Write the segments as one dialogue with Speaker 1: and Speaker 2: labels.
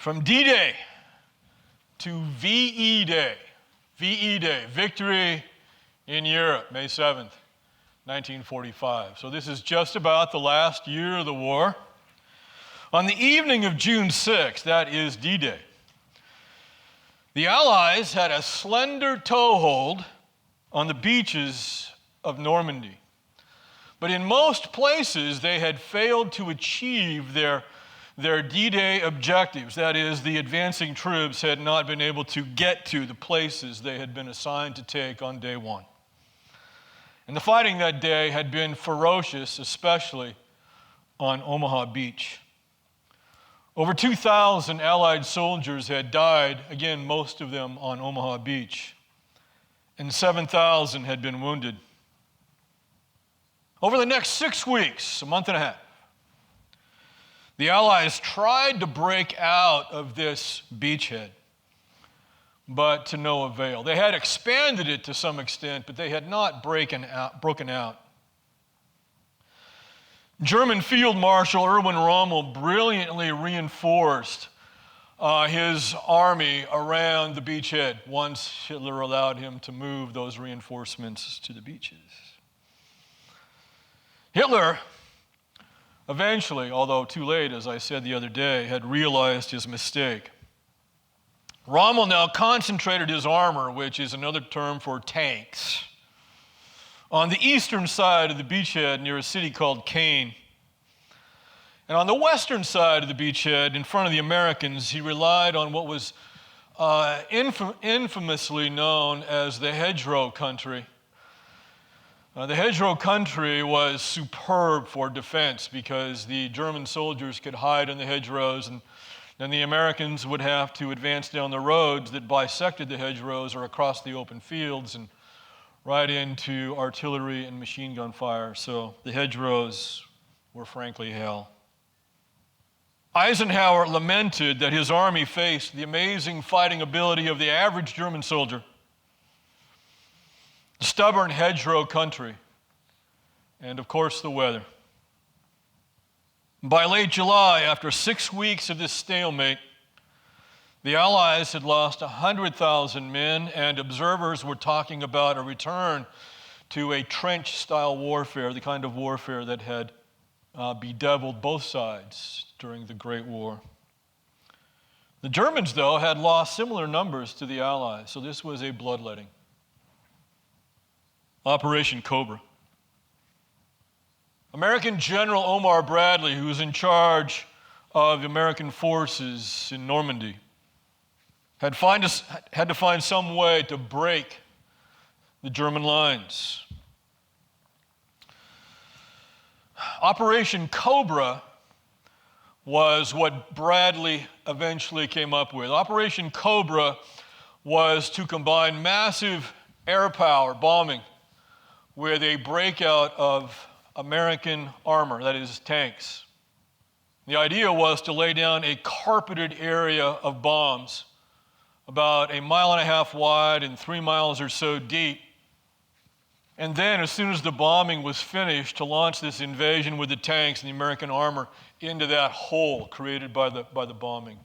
Speaker 1: From D-Day to VE Day. VE Day, Victory in Europe, May 7th, 1945. So this is just about the last year of the war. On the evening of June 6th, that is D-Day, the Allies had a slender toehold on the beaches of Normandy. But in most places, they had failed to achieve their D-Day objectives. That is, the advancing troops had not been able to get to the places they had been assigned to take on day one. And the fighting that day had been ferocious, especially on Omaha Beach. Over 2,000 Allied soldiers had died, again, most of them on Omaha Beach, and 7,000 had been wounded. Over the next 6 weeks, a month and a half, the Allies tried to break out of this beachhead, but to no avail. They had expanded it to some extent, but they had not broken out. German Field Marshal Erwin Rommel brilliantly reinforced his army around the beachhead once Hitler allowed him to move those reinforcements to the beaches. Hitler eventually, although too late, as I said the other day, had realized his mistake. Rommel now concentrated his armor, which is another term for tanks, on the eastern side of the beachhead near a city called Caen. And on the western side of the beachhead, in front of the Americans, he relied on what was infamously known as the hedgerow country. The hedgerow country was superb for defense because the German soldiers could hide in the hedgerows, and then the Americans would have to advance down the roads that bisected the hedgerows or across the open fields and right into artillery and machine gun fire. So the hedgerows were frankly hell. Eisenhower lamented that his army faced the amazing fighting ability of the average German soldier, the stubborn hedgerow country, and of course the weather. By late July, after 6 weeks of this stalemate, the Allies had lost 100,000 men, and observers were talking about a return to a trench-style warfare, the kind of warfare that had bedeviled both sides during the Great War. The Germans, though, had lost similar numbers to the Allies, so this was a bloodletting. Operation Cobra. American General Omar Bradley, who was in charge of American forces in Normandy, had to find some way to break the German lines. Operation Cobra was what Bradley eventually came up with. Operation Cobra was to combine massive air power bombing with a breakout of American armor, that is, tanks. The idea was to lay down a carpeted area of bombs about 1.5 miles wide and 3 miles or so deep. And then, as soon as the bombing was finished, to launch this invasion with the tanks and the American armor into that hole created by the bombing.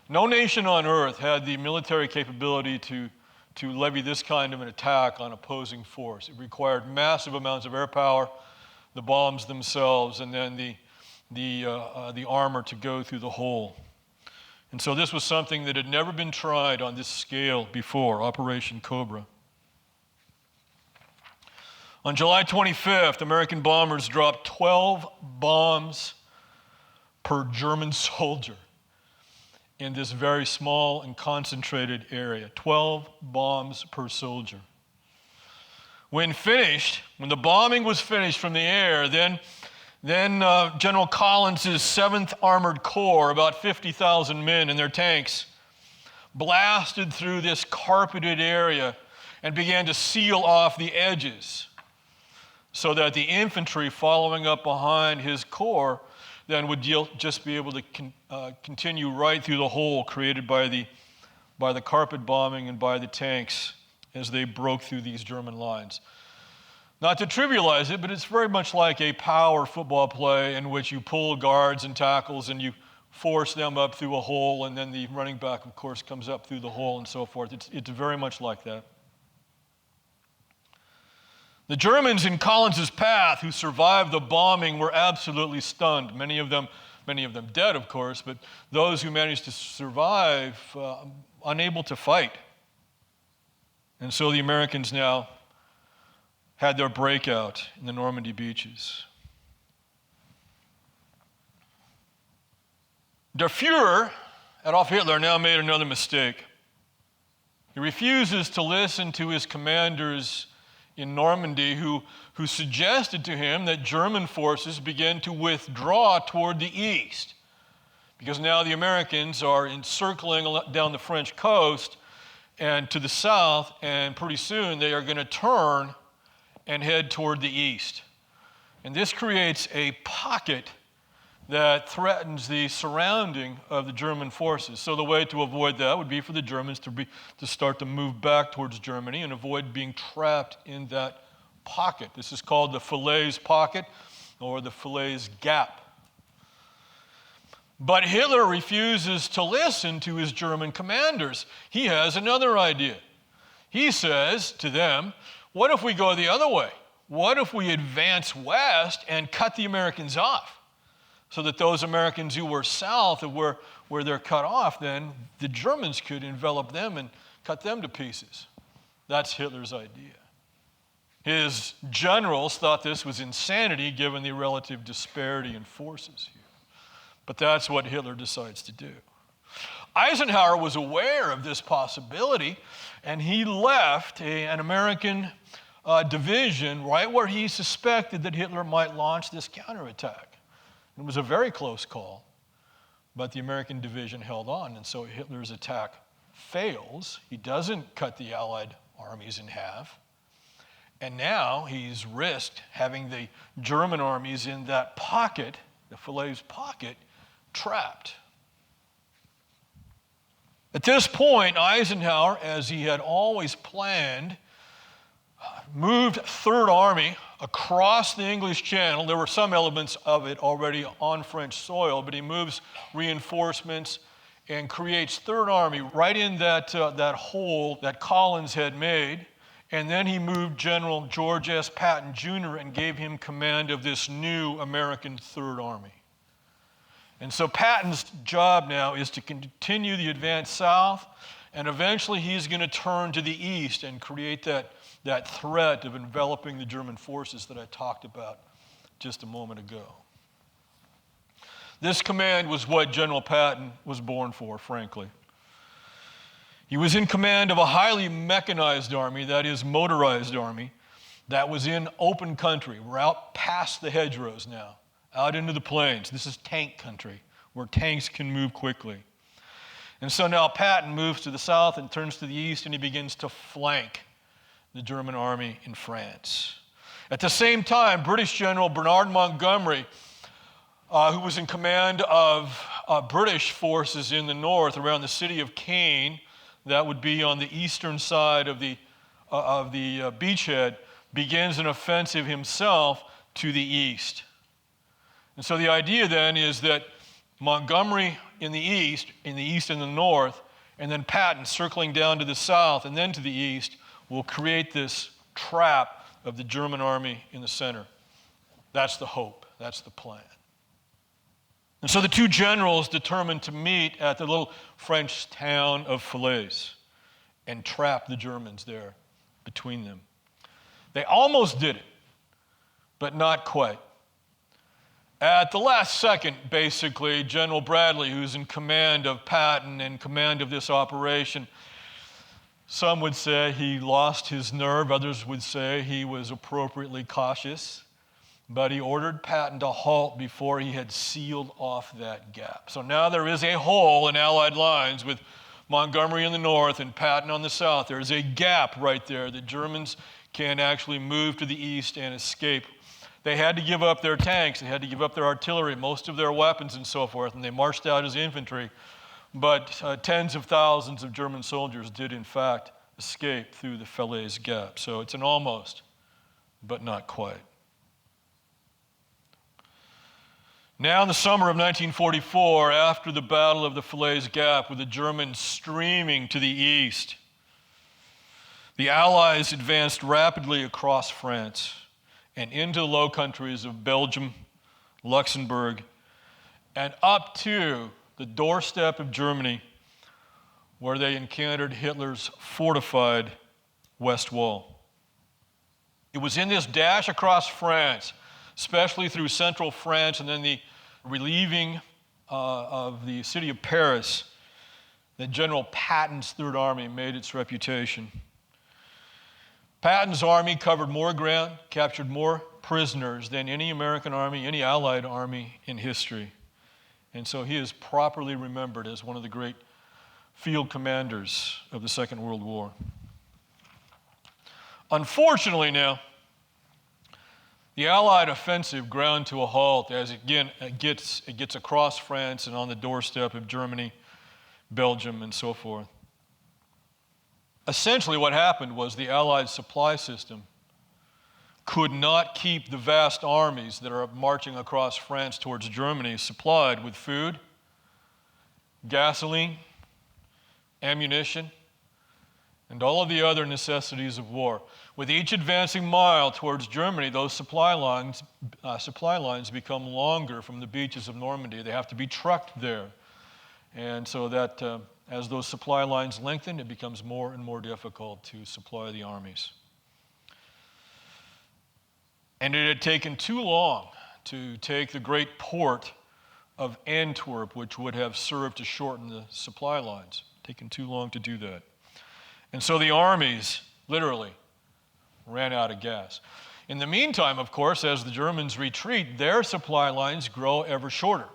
Speaker 1: No nation on earth had the military capability to levy this kind of an attack on opposing force. It required massive amounts of air power, the bombs themselves, and then the armor to go through the hole. And so this was something that had never been tried on this scale before, Operation Cobra. On July 25th, American bombers dropped 12 bombs per German soldier in this very small and concentrated area. 12 bombs per soldier. When the bombing was finished from the air, then General Collins' 7th Armored Corps, about 50,000 men in their tanks, blasted through this carpeted area and began to seal off the edges so that the infantry following up behind his corps then would just be able to continue right through the hole created by the carpet bombing and by the tanks as they broke through these German lines. Not to trivialize it, but it's very much like a power football play in which you pull guards and tackles and you force them up through a hole, and then the running back, of course, comes up through the hole and so forth. It's very much like that. The Germans in Collins's path who survived the bombing were absolutely stunned. Many of them dead, of course, but those who managed to survive, unable to fight. And so the Americans now had their breakout in the Normandy beaches. Der Fuhrer, Adolf Hitler, now made another mistake. He refuses to listen to his commanders in Normandy who suggested to him that German forces begin to withdraw toward the east, because now the Americans are encircling down the French coast and to the south, and pretty soon they are going to turn and head toward the east. And this creates a pocket that threatens the surrounding of the German forces. So the way to avoid that would be for the Germans to start to move back towards Germany and avoid being trapped in that pocket. This is called the Falaise pocket or the Falaise Gap. But Hitler refuses to listen to his German commanders. He has another idea. He says to them, what if we go the other way? What if we advance west and cut the Americans off? So that those Americans who were south of where they're cut off, then the Germans could envelop them and cut them to pieces. That's Hitler's idea. His generals thought this was insanity given the relative disparity in forces here. But that's what Hitler decides to do. Eisenhower was aware of this possibility, and he left an American division right where he suspected that Hitler might launch this counterattack. It was a very close call, but the American division held on, and so Hitler's attack fails. He doesn't cut the Allied armies in half, and now he's risked having the German armies in that pocket, the Falaise pocket, trapped. At this point, Eisenhower, as he had always planned, moved Third Army across the English Channel. There were some elements of it already on French soil, but he moves reinforcements and creates Third Army right in that hole that Collins had made. And then he moved General George S. Patton Jr. and gave him command of this new American Third Army. And so Patton's job now is to continue the advance south, and eventually he's going to turn to the east and create that threat of enveloping the German forces that I talked about just a moment ago. This command was what General Patton was born for, frankly. He was in command of a highly mechanized army, that is, motorized army, that was in open country. We're out past the hedgerows now, out into the plains. This is tank country, where tanks can move quickly. And so now Patton moves to the south and turns to the east, and he begins to flank the German army in France. At the same time, British General Bernard Montgomery, who was in command of British forces in the north around the city of Caen, that would be on the eastern side of the beachhead, begins an offensive himself to the east. And so the idea then is that Montgomery in the east and the north, and then Patton circling down to the south and then to the east, will create this trap of the German army in the center. That's the hope. That's the plan. And so the two generals determined to meet at the little French town of Falaise and trap the Germans there between them. They almost did it, but not quite. At the last second, basically, General Bradley, who's in command of Patton and command of this operation, some would say he lost his nerve, others would say he was appropriately cautious, but he ordered Patton to halt before he had sealed off that gap. So now there is a hole in Allied lines with Montgomery in the north and Patton on the south. There is a gap right there. The Germans can actually move to the east and escape. They had to give up their tanks, they had to give up their artillery, most of their weapons and so forth, and they marched out as infantry. But tens of thousands of German soldiers did, in fact, escape through the Falaise Gap. So it's an almost, but not quite. Now in the summer of 1944, after the Battle of the Falaise Gap, with the Germans streaming to the east, the Allies advanced rapidly across France and into the Low Countries of Belgium, Luxembourg, and up to the doorstep of Germany, where they encountered Hitler's fortified West Wall. It was in this dash across France, especially through central France and then the relieving of the city of Paris, that General Patton's Third Army made its reputation. Patton's army covered more ground, captured more prisoners than any American army, any Allied army in history. And so he is properly remembered as one of the great field commanders of the Second World War. Unfortunately now, the Allied offensive ground to a halt as it gets across France and on the doorstep of Germany, Belgium, and so forth. Essentially what happened was the Allied supply system could not keep the vast armies that are marching across France towards Germany supplied with food, gasoline, ammunition, and all of the other necessities of war. With each advancing mile towards Germany, those supply lines become longer from the beaches of Normandy. They have to be trucked there. And so that as those supply lines lengthen, it becomes more and more difficult to supply the armies. And it had taken too long to take the great port of Antwerp, which would have served to shorten the supply lines. Taken too long to do that. And so the armies literally ran out of gas. In the meantime, of course, as the Germans retreat, their supply lines grow ever shorter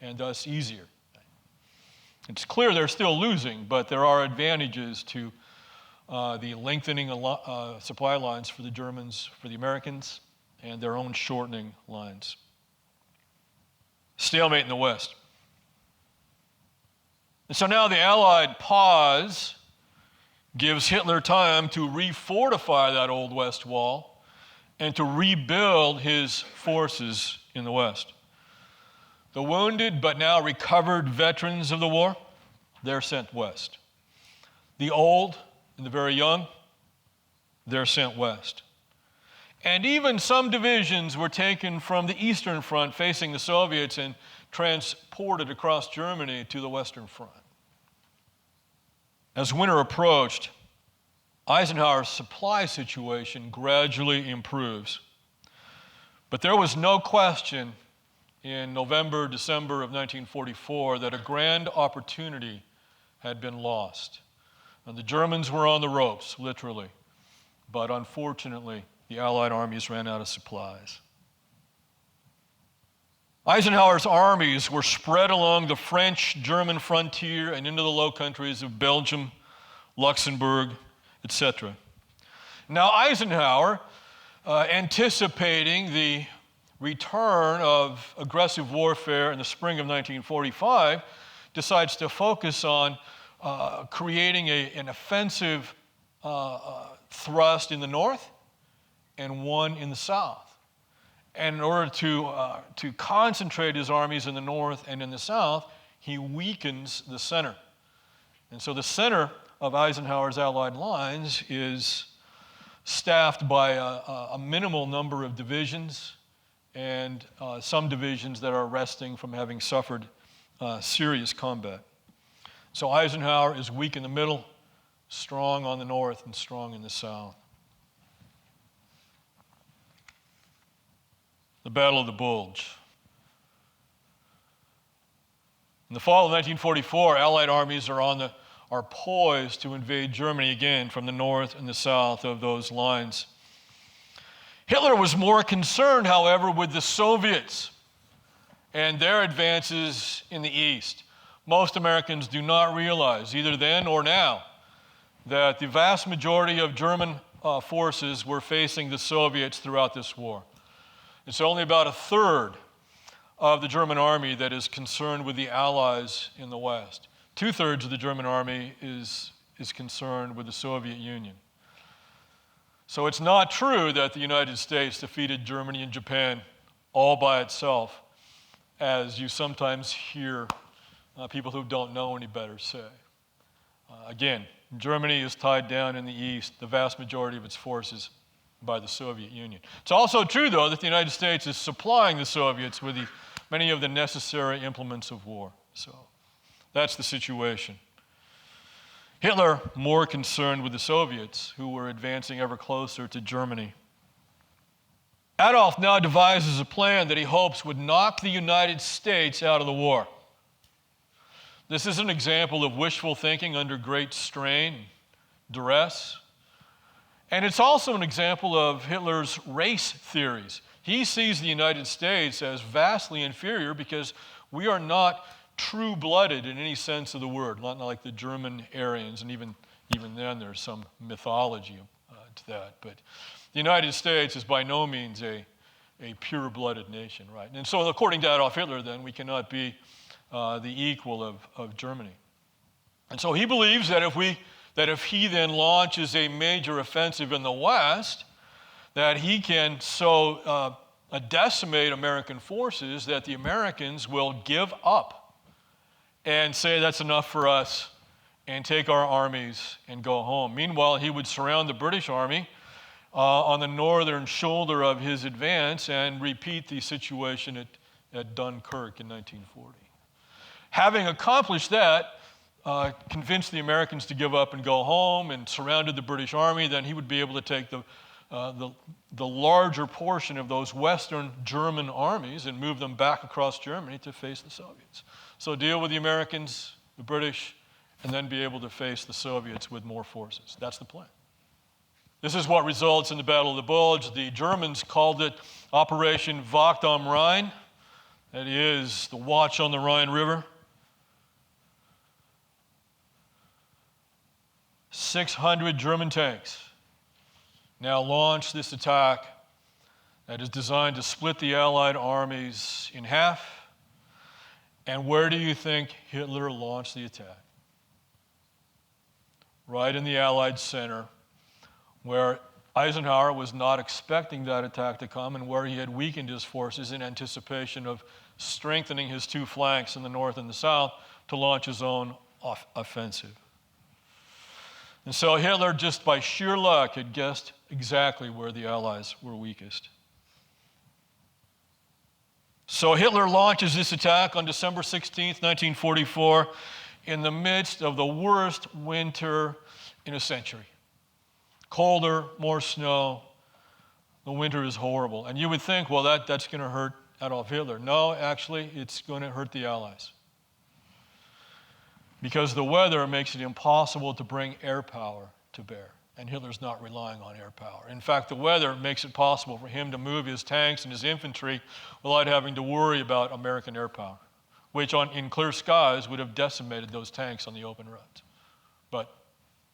Speaker 1: and thus easier. It's clear they're still losing, but there are advantages to the lengthening supply lines for the Germans, for the Americans, and their own shortening lines. Stalemate in the West. And so now the Allied pause gives Hitler time to refortify that old West Wall and to rebuild his forces in the West. The wounded but now recovered veterans of the war, they're sent west. The old and the very young, they're sent west. And even some divisions were taken from the Eastern Front facing the Soviets and transported across Germany to the Western Front. As winter approached, Eisenhower's supply situation gradually improves. But there was no question in November, December of 1944 that a grand opportunity had been lost. And the Germans were on the ropes, literally. But unfortunately, the Allied armies ran out of supplies. Eisenhower's armies were spread along the French-German frontier and into the Low Countries of Belgium, Luxembourg, etc. Now Eisenhower, anticipating the return of aggressive warfare in the spring of 1945, decides to focus on creating an offensive thrust in the north and one in the south. And in order to concentrate his armies in the north and in the south, he weakens the center. And so the center of Eisenhower's Allied lines is staffed by a minimal number of divisions and some divisions that are resting from having suffered serious combat. So Eisenhower is weak in the middle, strong on the north, and strong in the south. The Battle of the Bulge. In the fall of 1944, Allied armies are poised to invade Germany again from the north and the south of those lines. Hitler was more concerned, however, with the Soviets and their advances in the east. Most Americans do not realize, either then or now, that the vast majority of German forces were facing the Soviets throughout this war. It's only about a third of the German army that is concerned with the Allies in the West. 2/3 of the German army is concerned with the Soviet Union. So it's not true that the United States defeated Germany and Japan all by itself as you sometimes hear people who don't know any better say. Again, Germany is tied down in the east, the vast majority of its forces, by the Soviet Union. It's also true, though, that the United States is supplying the Soviets with many of the necessary implements of war. So that's the situation. Hitler, more concerned with the Soviets, who were advancing ever closer to Germany. Adolf now devises a plan that he hopes would knock the United States out of the war. This is an example of wishful thinking under great strain, duress. And it's also an example of Hitler's race theories. He sees the United States as vastly inferior because we are not true-blooded in any sense of the word, not like the German Aryans, and even then there's some mythology to that. But the United States is by no means a pure-blooded nation, right? And so according to Adolf Hitler, then, we cannot be the equal of Germany. And so he believes that if he then launches a major offensive in the West, that he can so decimate American forces that the Americans will give up and say that's enough for us and take our armies and go home. Meanwhile, he would surround the British army on the northern shoulder of his advance and repeat the situation at Dunkirk in 1940. Having accomplished that, convinced the Americans to give up and go home and surrounded the British army, then he would be able to take the larger portion of those Western German armies and move them back across Germany to face the Soviets. So deal with the Americans, the British, and then be able to face the Soviets with more forces. That's the plan. This is what results in the Battle of the Bulge. The Germans called it Operation Wacht am Rhein. That is, the watch on the Rhine River. 600 German tanks now launch this attack that is designed to split the Allied armies in half. And where do you think Hitler launched the attack? Right in the Allied center, where Eisenhower was not expecting that attack to come and where he had weakened his forces in anticipation of strengthening his two flanks in the north and the south to launch his own offensive. And so Hitler, just by sheer luck, had guessed exactly where the Allies were weakest. So Hitler launches this attack on December 16th, 1944, in the midst of the worst winter in a century. Colder, more snow. The winter is horrible. And you would think, well, that's going to hurt Adolf Hitler. No, actually, it's going to hurt the Allies. Because the weather makes it impossible to bring air power to bear. And Hitler's not relying on air power. In fact, the weather makes it possible for him to move his tanks and his infantry without having to worry about American air power, which in clear skies would have decimated those tanks on the open roads. But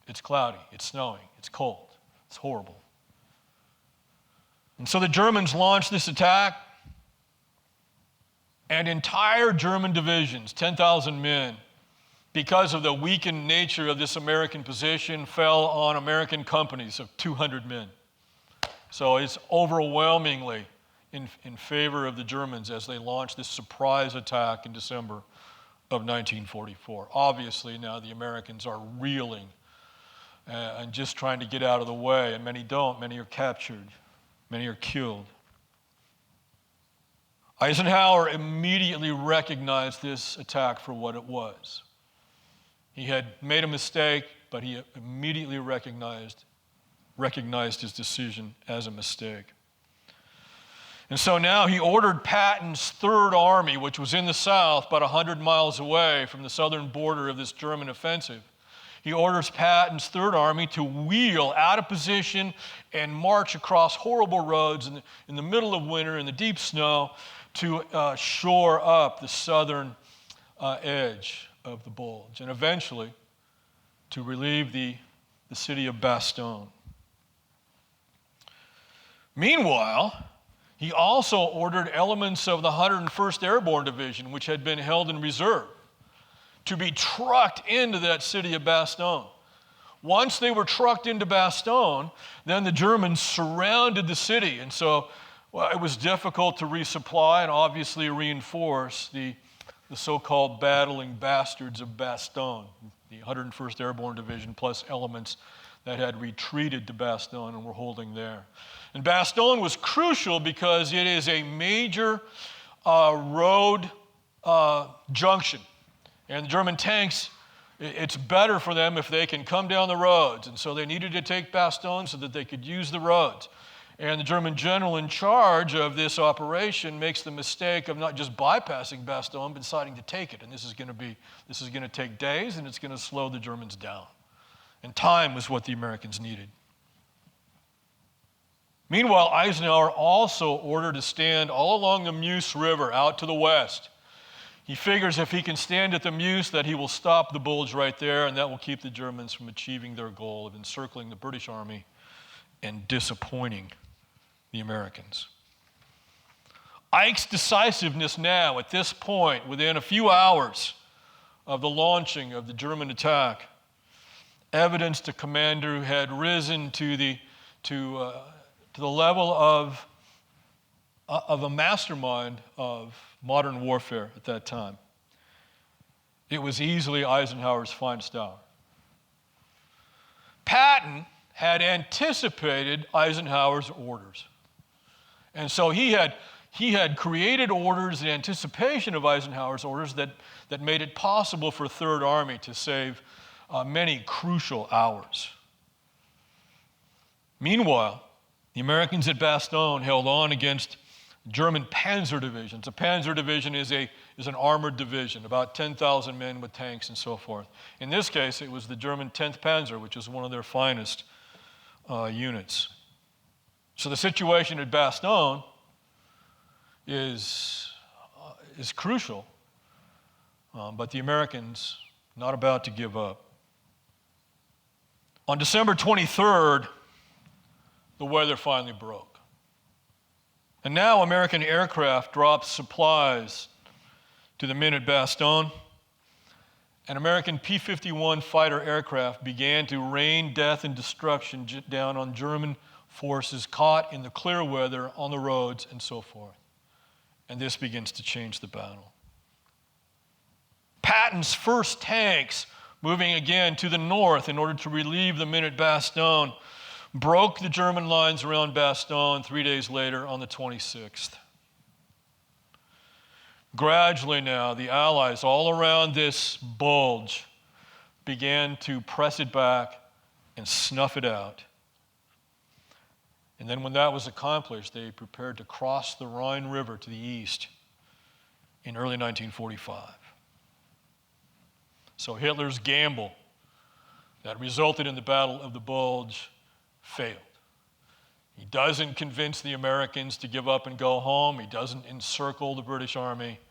Speaker 1: it's cloudy, it's snowing, it's cold, it's horrible. And so the Germans launched this attack, and entire German divisions, 10,000 men, because of the weakened nature of this American position, fell on American companies of 200 men. So it's overwhelmingly in favor of the Germans as they launched this surprise attack in December of 1944. Obviously, now the Americans are reeling and just trying to get out of the way, and many don't. Many are captured. Many are killed. Eisenhower immediately recognized this attack for what it was. He had made a mistake, but he immediately recognized his decision as a mistake. And so now he ordered Patton's Third Army, which was in the south, about 100 miles away from the southern border of this German offensive. He orders Patton's Third Army to wheel out of position and march across horrible roads in the middle of winter in the deep snow to shore up the southern edge of the Bulge, and eventually to relieve the city of Bastogne. Meanwhile, he also ordered elements of the 101st Airborne Division, which had been held in reserve, to be trucked into that city of Bastogne. Once they were trucked into Bastogne, then the Germans surrounded the city. And so Well, it was difficult to resupply and obviously reinforce the so-called battling bastards of Bastogne, the 101st Airborne Division, plus elements that had retreated to Bastogne and were holding there. And Bastogne was crucial because it is a major road junction. And the German tanks, it's better for them if they can come down the roads. And so they needed to take Bastogne so that they could use the roads. And the German general in charge of this operation makes the mistake of not just bypassing Bastogne, but deciding to take it. And this is going to take days, and it's going to slow the Germans down. And time was what the Americans needed. Meanwhile, Eisenhower also ordered to stand all along the Meuse River out to the west. He figures if he can stand at the Meuse that he will stop the Bulge right there, and that will keep the Germans from achieving their goal of encircling the British Army and disappointing the Americans. Ike's decisiveness now, at this point, within a few hours of the launching of the German attack, evidenced a commander who had risen to the level of a mastermind of modern warfare at that time. It was easily Eisenhower's finest hour. Patton had anticipated Eisenhower's orders. And so he had created orders in anticipation of Eisenhower's orders that made it possible for Third Army to save many crucial hours. Meanwhile, the Americans at Bastogne held on against German panzer divisions. A panzer division is an armored division, about 10,000 men with tanks and so forth. In this case, it was the German 10th Panzer, which is one of their finest units. So the situation at Bastogne is crucial, but the Americans not about to give up. On December 23rd, the weather finally broke. And now American aircraft dropped supplies to the men at Bastogne, and American P-51 fighter aircraft began to rain death and destruction down on German forces caught in the clear weather on the roads and so forth. And this begins to change the battle. Patton's first tanks, moving again to the north in order to relieve the men at Bastogne, broke the German lines around Bastogne 3 days later on the 26th. Gradually now, the Allies all around this bulge began to press it back and snuff it out. And then when that was accomplished, they prepared to cross the Rhine River to the east in early 1945. So Hitler's gamble that resulted in the Battle of the Bulge failed. He doesn't convince the Americans to give up and go home. He doesn't encircle the British Army.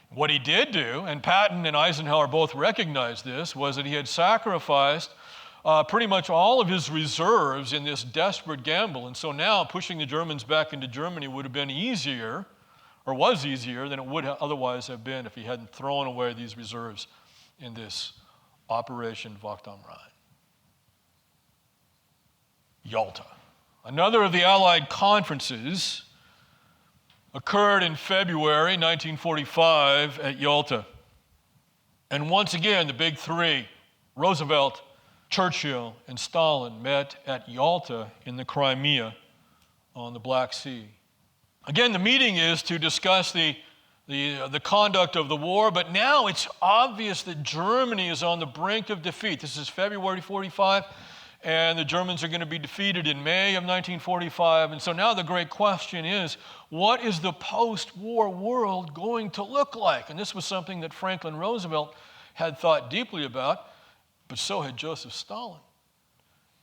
Speaker 1: What he did do, and Patton and Eisenhower both recognized this, was that he had sacrificed pretty much all of his reserves in this desperate gamble. And so now pushing the Germans back into Germany would have been easier, or was easier, than it would otherwise have been if he hadn't thrown away these reserves in this Operation Wacht am Rhein. Yalta. Another of the Allied conferences occurred in February 1945 at Yalta. And once again, the big three, Roosevelt, Churchill, and Stalin, met at Yalta in the Crimea on the Black Sea. Again, the meeting is to discuss the conduct of the war, but now it's obvious that Germany is on the brink of defeat. This is February 45, and the Germans are going to be defeated in May of 1945. And so now the great question is, what is the post-war world going to look like? And this was something that Franklin Roosevelt had thought deeply about, but so had Joseph Stalin.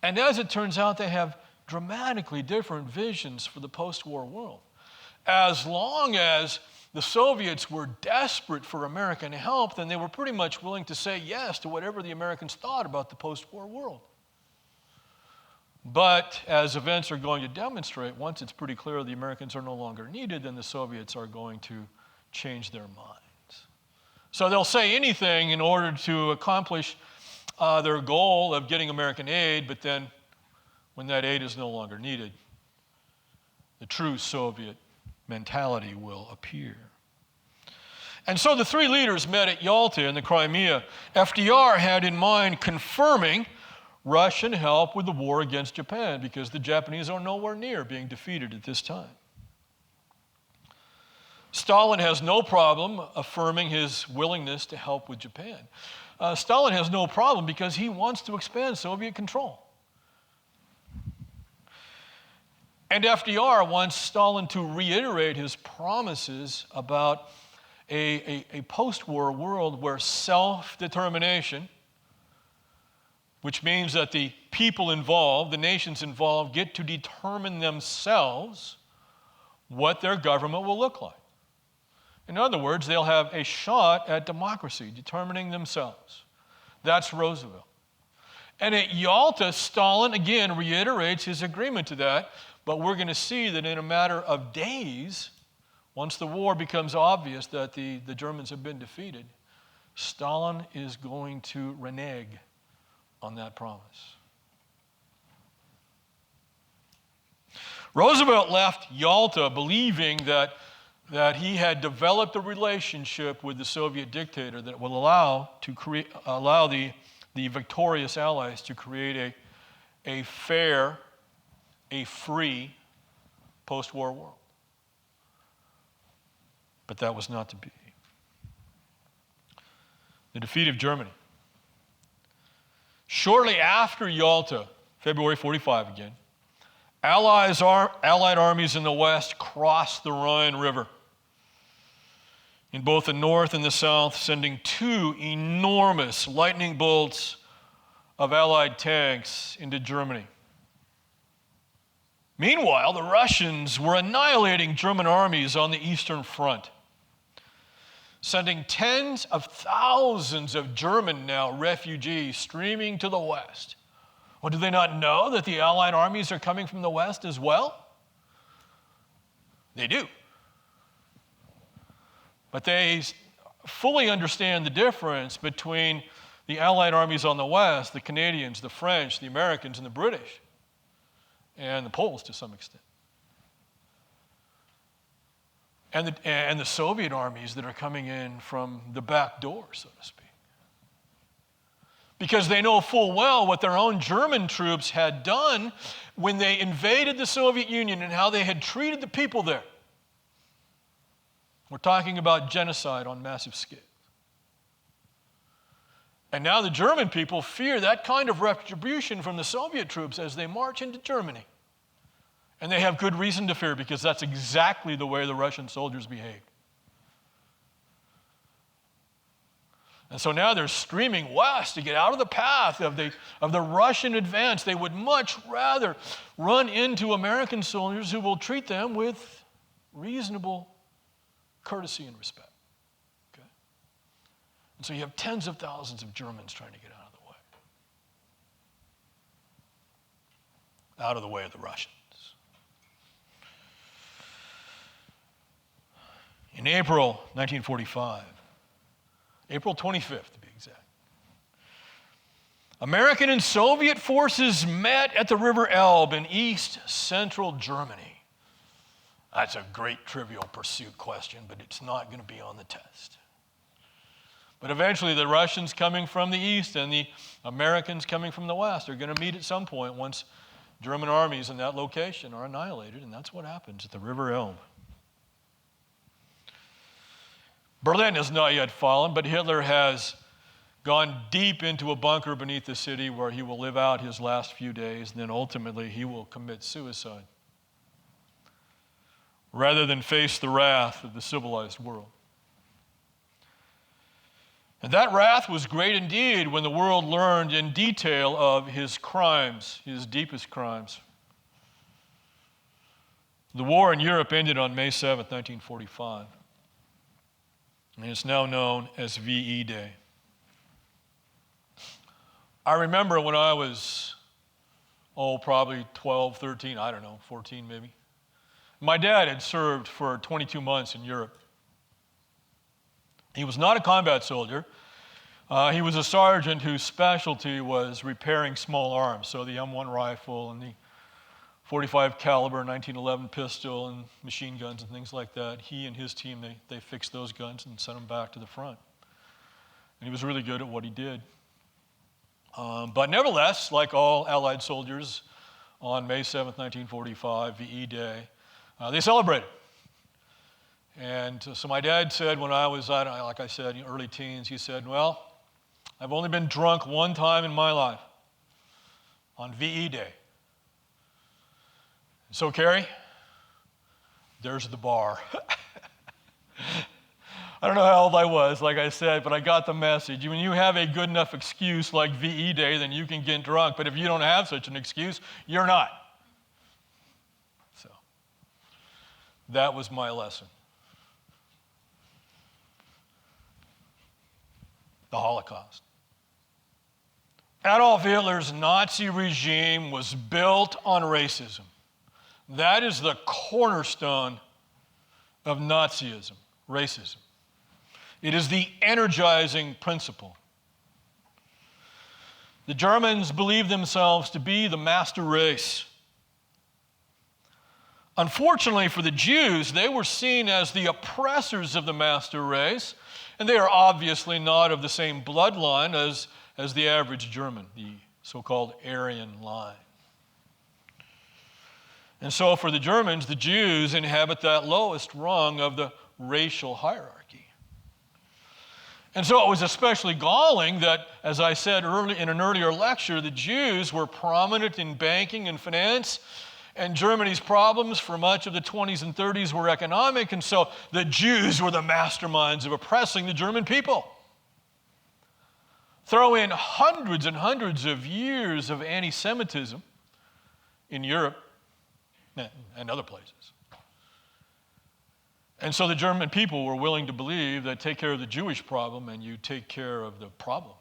Speaker 1: And as it turns out, they have dramatically different visions for the post-war world. As long as the Soviets were desperate for American help, then they were pretty much willing to say yes to whatever the Americans thought about the post-war world. But as events are going to demonstrate, once it's pretty clear the Americans are no longer needed, then the Soviets are going to change their minds. So they'll say anything in order to accomplish their goal of getting American aid, but then when that aid is no longer needed, the true Soviet mentality will appear. And so the three leaders met at Yalta in the Crimea. FDR had in mind confirming Russian help with the war against Japan because the Japanese are nowhere near being defeated at this time. Stalin has no problem affirming his willingness to help with Japan. Stalin has no problem because he wants to expand Soviet control. And FDR wants Stalin to reiterate his promises about a post-war world where self-determination, which means that the people involved, the nations involved, get to determine themselves what their government will look like. In other words, they'll have a shot at democracy, determining themselves. That's Roosevelt. And at Yalta, Stalin again reiterates his agreement to that, but we're going to see that in a matter of days, once the war becomes obvious that the Germans have been defeated, Stalin is going to renege on that promise. Roosevelt left Yalta believing that he had developed a relationship with the Soviet dictator that will allow the victorious Allies to create a fair, a free post-war world. But that was not to be. The defeat of Germany. Shortly after Yalta, February 45 again, Allied armies in the West crossed the Rhine River in both the north and the south, sending two enormous lightning bolts of Allied tanks into Germany. Meanwhile, the Russians were annihilating German armies on the Eastern Front, sending tens of thousands of German now refugees streaming to the west. Well, do they not know that the Allied armies are coming from the west as well? They do. But they fully understand the difference between the Allied armies on the west, the Canadians, the French, the Americans, and the British, and the Poles to some extent. And the Soviet armies that are coming in from the back door, so to speak. Because they know full well what their own German troops had done when they invaded the Soviet Union and how they had treated the people there. We're talking about genocide on massive scale. And now the German people fear that kind of retribution from the Soviet troops as they march into Germany. And they have good reason to fear because that's exactly the way the Russian soldiers behaved. And so now they're streaming west to get out of the path of the Russian advance. They would much rather run into American soldiers who will treat them with reasonable courtesy and respect. Okay? And so you have tens of thousands of Germans trying to get out of the way of the Russians. In April 1945, April 25th to be exact, American and Soviet forces met at the River Elbe in East Central Germany. That's a great Trivial Pursuit question, but it's not going to be on the test. But eventually the Russians coming from the east and the Americans coming from the west are going to meet at some point once German armies in that location are annihilated, and that's what happens at the River Elbe. Berlin has not yet fallen, but Hitler has gone deep into a bunker beneath the city where he will live out his last few days, and then ultimately he will commit suicide rather than face the wrath of the civilized world. And that wrath was great indeed when the world learned in detail of his crimes, his deepest crimes. The war in Europe ended on May 7th, 1945. And it's now known as VE Day. I remember when I was, probably 12, 13, 14 maybe. My dad had served for 22 months in Europe. He was not a combat soldier. He was a sergeant whose specialty was repairing small arms, so the M1 rifle and the .45 caliber 1911 pistol and machine guns and things like that. He and his team, they fixed those guns and sent them back to the front. And he was really good at what he did. But nevertheless, like all Allied soldiers, on May 7th, 1945, VE Day, they celebrated. And so my dad said when I was, like I said, in early teens, he said, well, I've only been drunk one time in my life, on VE Day. So, Carrie, there's the bar. I don't know how old I was, like I said, but I got the message. When you have a good enough excuse like VE Day, then you can get drunk. But if you don't have such an excuse, you're not. So, that was my lesson. The Holocaust. Adolf Hitler's Nazi regime was built on racism. That is the cornerstone of Nazism, racism. It is the energizing principle. The Germans believed themselves to be the master race. Unfortunately for the Jews, they were seen as the oppressors of the master race, and they are obviously not of the same bloodline as the average German, the so-called Aryan line. And so for the Germans, the Jews inhabit that lowest rung of the racial hierarchy. And so it was especially galling that, as I said in an earlier lecture, the Jews were prominent in banking and finance, and Germany's problems for much of the 20s and 30s were economic, and so the Jews were the masterminds of oppressing the German people. Throw in hundreds and hundreds of years of anti-Semitism in Europe and other places. And so the German people were willing to believe that take care of the Jewish problem and you take care of the problem,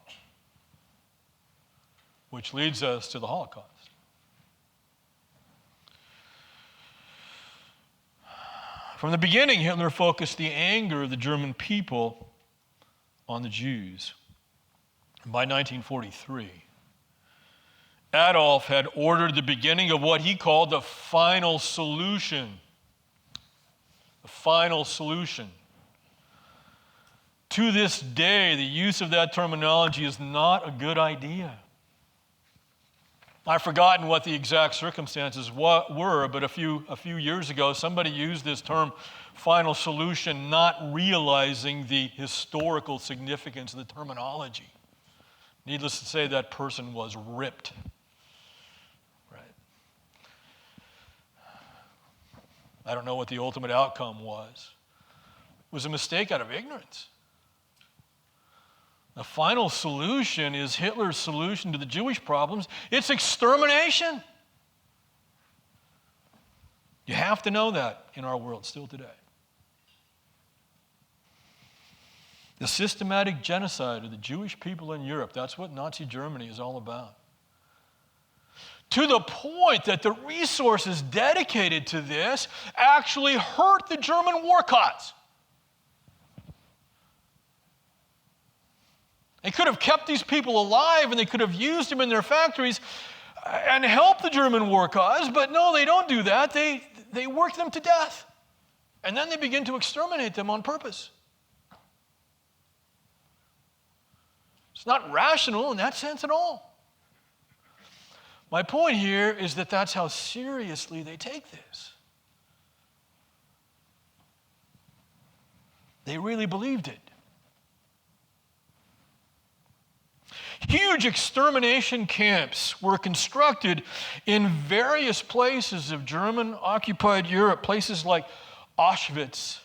Speaker 1: which leads us to the Holocaust. From the beginning, Hitler focused the anger of the German people on the Jews. And by 1943, Adolf had ordered the beginning of what he called the final solution. The final solution. To this day, the use of that terminology is not a good idea. I've forgotten what the exact circumstances were, but a few years ago, somebody used this term, final solution, not realizing the historical significance of the terminology. Needless to say, that person was ripped. I don't know what the ultimate outcome was. It was a mistake out of ignorance. The final solution is Hitler's solution to the Jewish problems. It's extermination. You have to know that in our world still today. The systematic genocide of the Jewish people in Europe, that's what Nazi Germany is all about. To the point that the resources dedicated to this actually hurt the German war cause. They could have kept these people alive and they could have used them in their factories and helped the German war cause, but no, they don't do that. They work them to death. And then they begin to exterminate them on purpose. It's not rational in that sense at all. My point here is that that's how seriously they take this. They really believed it. Huge extermination camps were constructed in various places of German-occupied Europe, places like Auschwitz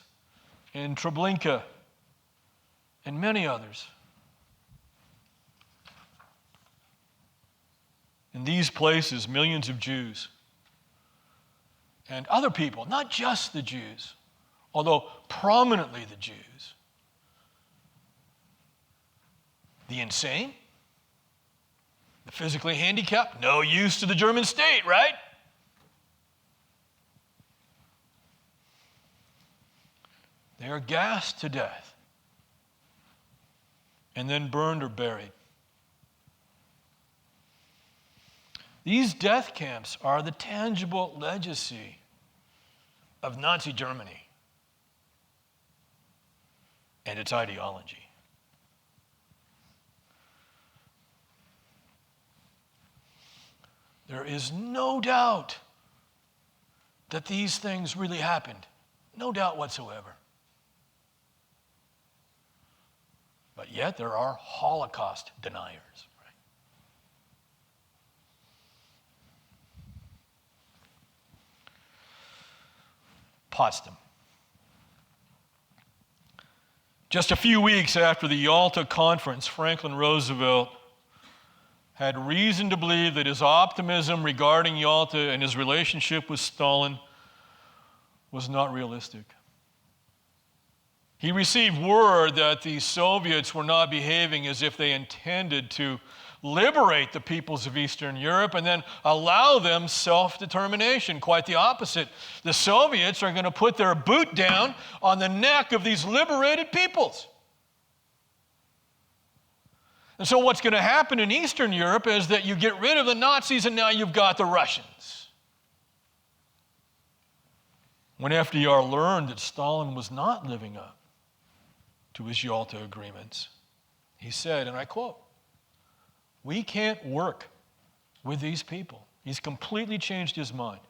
Speaker 1: and Treblinka and many others. In these places, millions of Jews and other people, not just the Jews, although prominently the Jews, the insane, the physically handicapped, no use to the German state, right? They are gassed to death and then burned or buried. These death camps are the tangible legacy of Nazi Germany and its ideology. There is no doubt that these things really happened. No doubt whatsoever. But yet there are Holocaust deniers. Right? Potsdam. Just a few weeks after the Yalta conference, Franklin Roosevelt had reason to believe that his optimism regarding Yalta and his relationship with Stalin was not realistic. He received word that the Soviets were not behaving as if they intended to liberate the peoples of Eastern Europe and then allow them self-determination. Quite the opposite. The Soviets are going to put their boot down on the neck of these liberated peoples. And so what's going to happen in Eastern Europe is that you get rid of the Nazis and now you've got the Russians. When FDR learned that Stalin was not living up to his Yalta agreements, he said, and I quote, "We can't work with these people." He's completely changed his mind.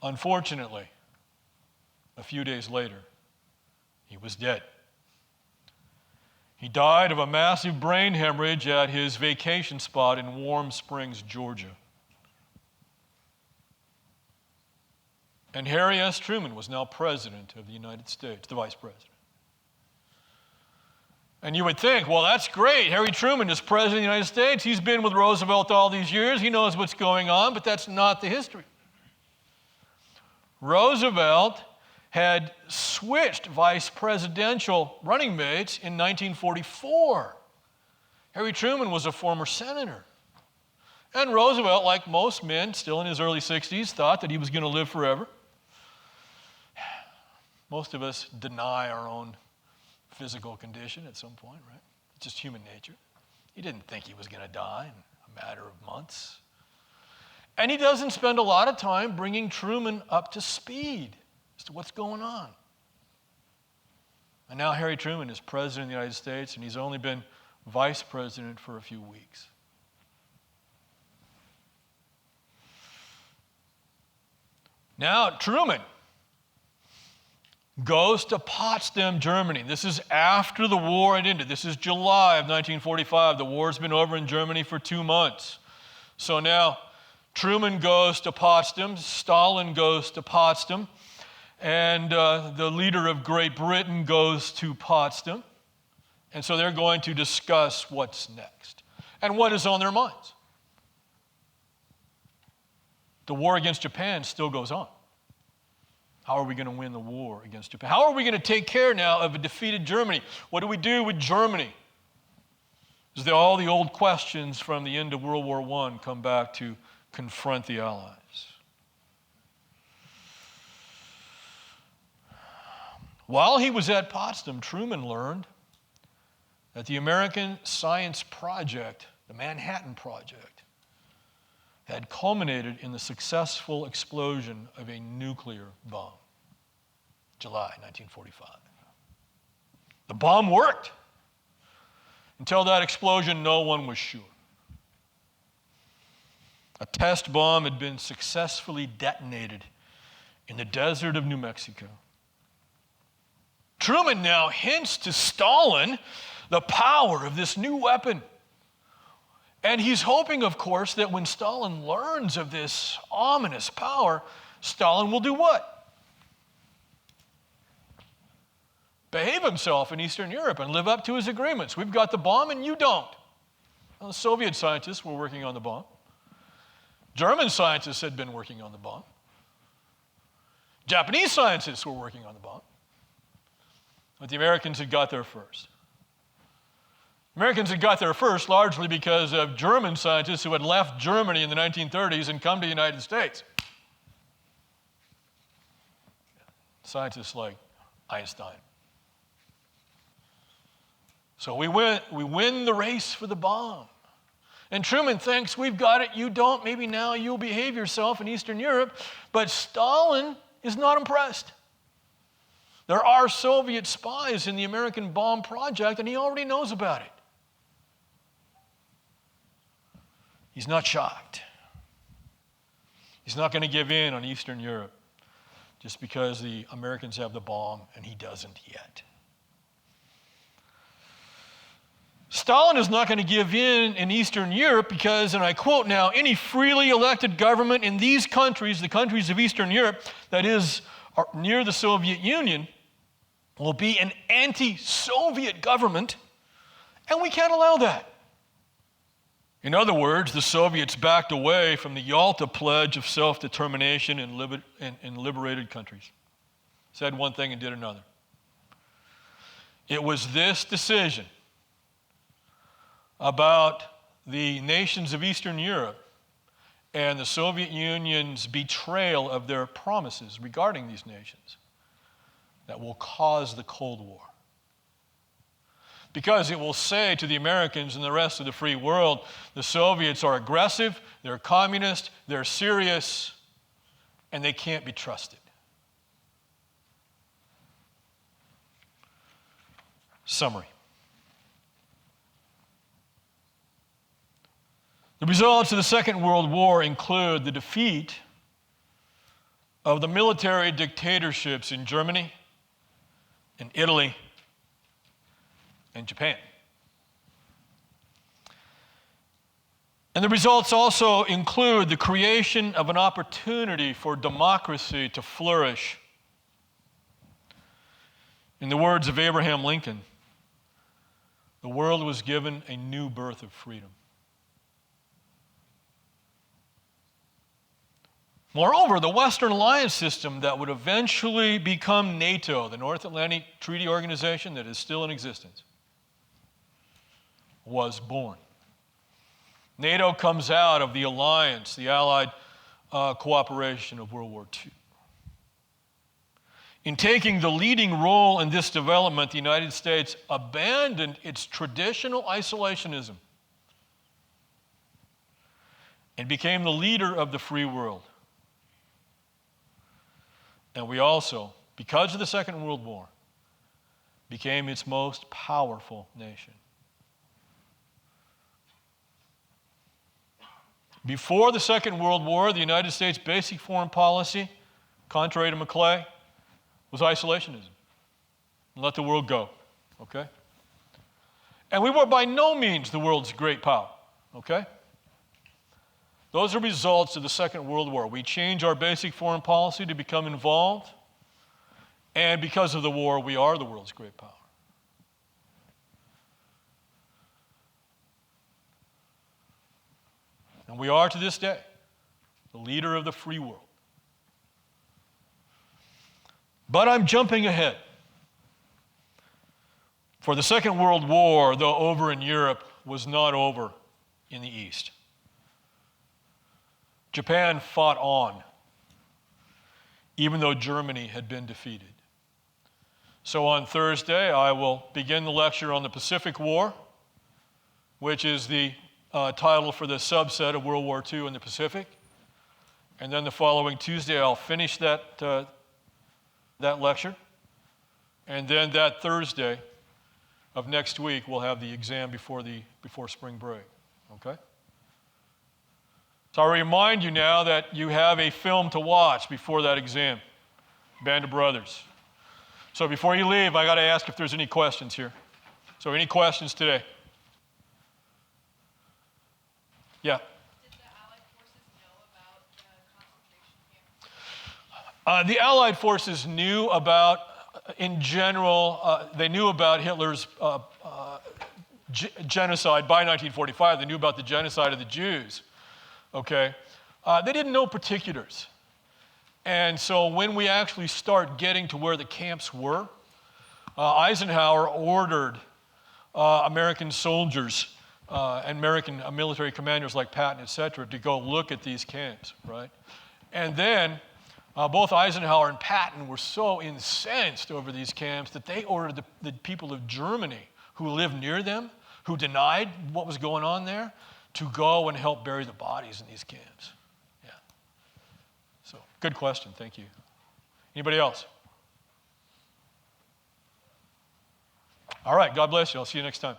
Speaker 1: Unfortunately, a few days later, he was dead. He died of a massive brain hemorrhage at his vacation spot in Warm Springs, Georgia. And Harry S. Truman was now president of the United States, the vice president. And you would think, well, that's great. Harry Truman is president of the United States. He's been with Roosevelt all these years. He knows what's going on, but that's not the history. Roosevelt had switched vice presidential running mates in 1944. Harry Truman was a former senator. And Roosevelt, like most men, still in his early 60s, thought that he was going to live forever. Most of us deny our own physical condition at some point, right? It's just human nature. He didn't think he was going to die in a matter of months. And he doesn't spend a lot of time bringing Truman up to speed as to what's going on. And now Harry Truman is president of the United States, and he's only been vice president for a few weeks. Now, Truman goes to Potsdam, Germany. This is after the war had ended. This is July of 1945. The war's been over in Germany for 2 months. So now Truman goes to Potsdam, Stalin goes to Potsdam, and the leader of Great Britain goes to Potsdam. And so they're going to discuss what's next and what is on their minds. The war against Japan still goes on. How are we going to win the war against Japan? How are we going to take care now of a defeated Germany? What do we do with Germany? As all the old questions from the end of World War I come back to confront the Allies. While he was at Potsdam, Truman learned that the American science project, the Manhattan Project, had culminated in the successful explosion of a nuclear bomb. July 1945. The bomb worked. Until that explosion, no one was sure. A test bomb had been successfully detonated in the desert of New Mexico. Truman now hints to Stalin the power of this new weapon. And he's hoping, of course, that when Stalin learns of this ominous power, Stalin will do what? Behave himself in Eastern Europe and live up to his agreements. We've got the bomb and you don't. Well, the Soviet scientists were working on the bomb. German scientists had been working on the bomb. Japanese scientists were working on the bomb. But the Americans had got there first. Americans had got there first largely because of German scientists who had left Germany in the 1930s and come to the United States. Scientists like Einstein. So we win the race for the bomb. And Truman thinks we've got it, you don't, maybe now you'll behave yourself in Eastern Europe. But Stalin is not impressed. There are Soviet spies in the American bomb project, and he already knows about it. He's not shocked. He's not going to give in on Eastern Europe just because the Americans have the bomb and he doesn't yet. Stalin is not going to give in Eastern Europe because, and I quote now, any freely elected government in these countries, the countries of Eastern Europe, that is near the Soviet Union, will be an anti-Soviet government, and we can't allow that. In other words, the Soviets backed away from the Yalta Pledge of self-determination in liberated countries. Said one thing and did another. It was this decision about the nations of Eastern Europe and the Soviet Union's betrayal of their promises regarding these nations that will cause the Cold War. Because it will say to the Americans and the rest of the free world, the Soviets are aggressive, they're communist, they're serious, and they can't be trusted. Summary. The results of the Second World War include the defeat of the military dictatorships in Germany, in Italy, and Japan. And the results also include the creation of an opportunity for democracy to flourish. In the words of Abraham Lincoln, the world was given a new birth of freedom. Moreover, the Western alliance system that would eventually become NATO, the North Atlantic Treaty Organization that is still in existence, was born. NATO comes out of the alliance, the Allied cooperation of World War II. In taking the leading role in this development, the United States abandoned its traditional isolationism and became the leader of the free world. And we also, because of the Second World War, became its most powerful nation. Before the Second World War, the United States' basic foreign policy, contrary to Maclay, was isolationism. Let the world go, okay? And we were by no means the world's great power, okay? Those are results of the Second World War. We changed our basic foreign policy to become involved, and because of the war, we are the world's great power. And we are to this day the leader of the free world. But I'm jumping ahead. For the Second World War, though over in Europe, was not over in the East. Japan fought on, even though Germany had been defeated. So on Thursday, I will begin the lecture on the Pacific War, which is the title for the subset of World War II in the Pacific. And then the following Tuesday, I'll finish that lecture. And then that Thursday of next week, we'll have the exam before spring break, okay? So I remind you now that you have a film to watch before that exam, Band of Brothers. So before you leave, I got to ask if there's any questions here. So any questions today? Yeah.
Speaker 2: Did the Allied forces know about the concentration camps?
Speaker 1: The Allied forces knew about, in general, they knew about Hitler's genocide by 1945. They knew about the genocide of the Jews. Okay, they didn't know particulars. And so when we actually start getting to where the camps were, Eisenhower ordered American soldiers and American military commanders like Patton, et cetera, to go look at these camps, right? And then both Eisenhower and Patton were so incensed over these camps that they ordered the people of Germany who lived near them, who denied what was going on there, to go and help bury the bodies in these camps. Yeah. So, good question. Thank you. Anybody else? All right. God bless you. I'll see you next time.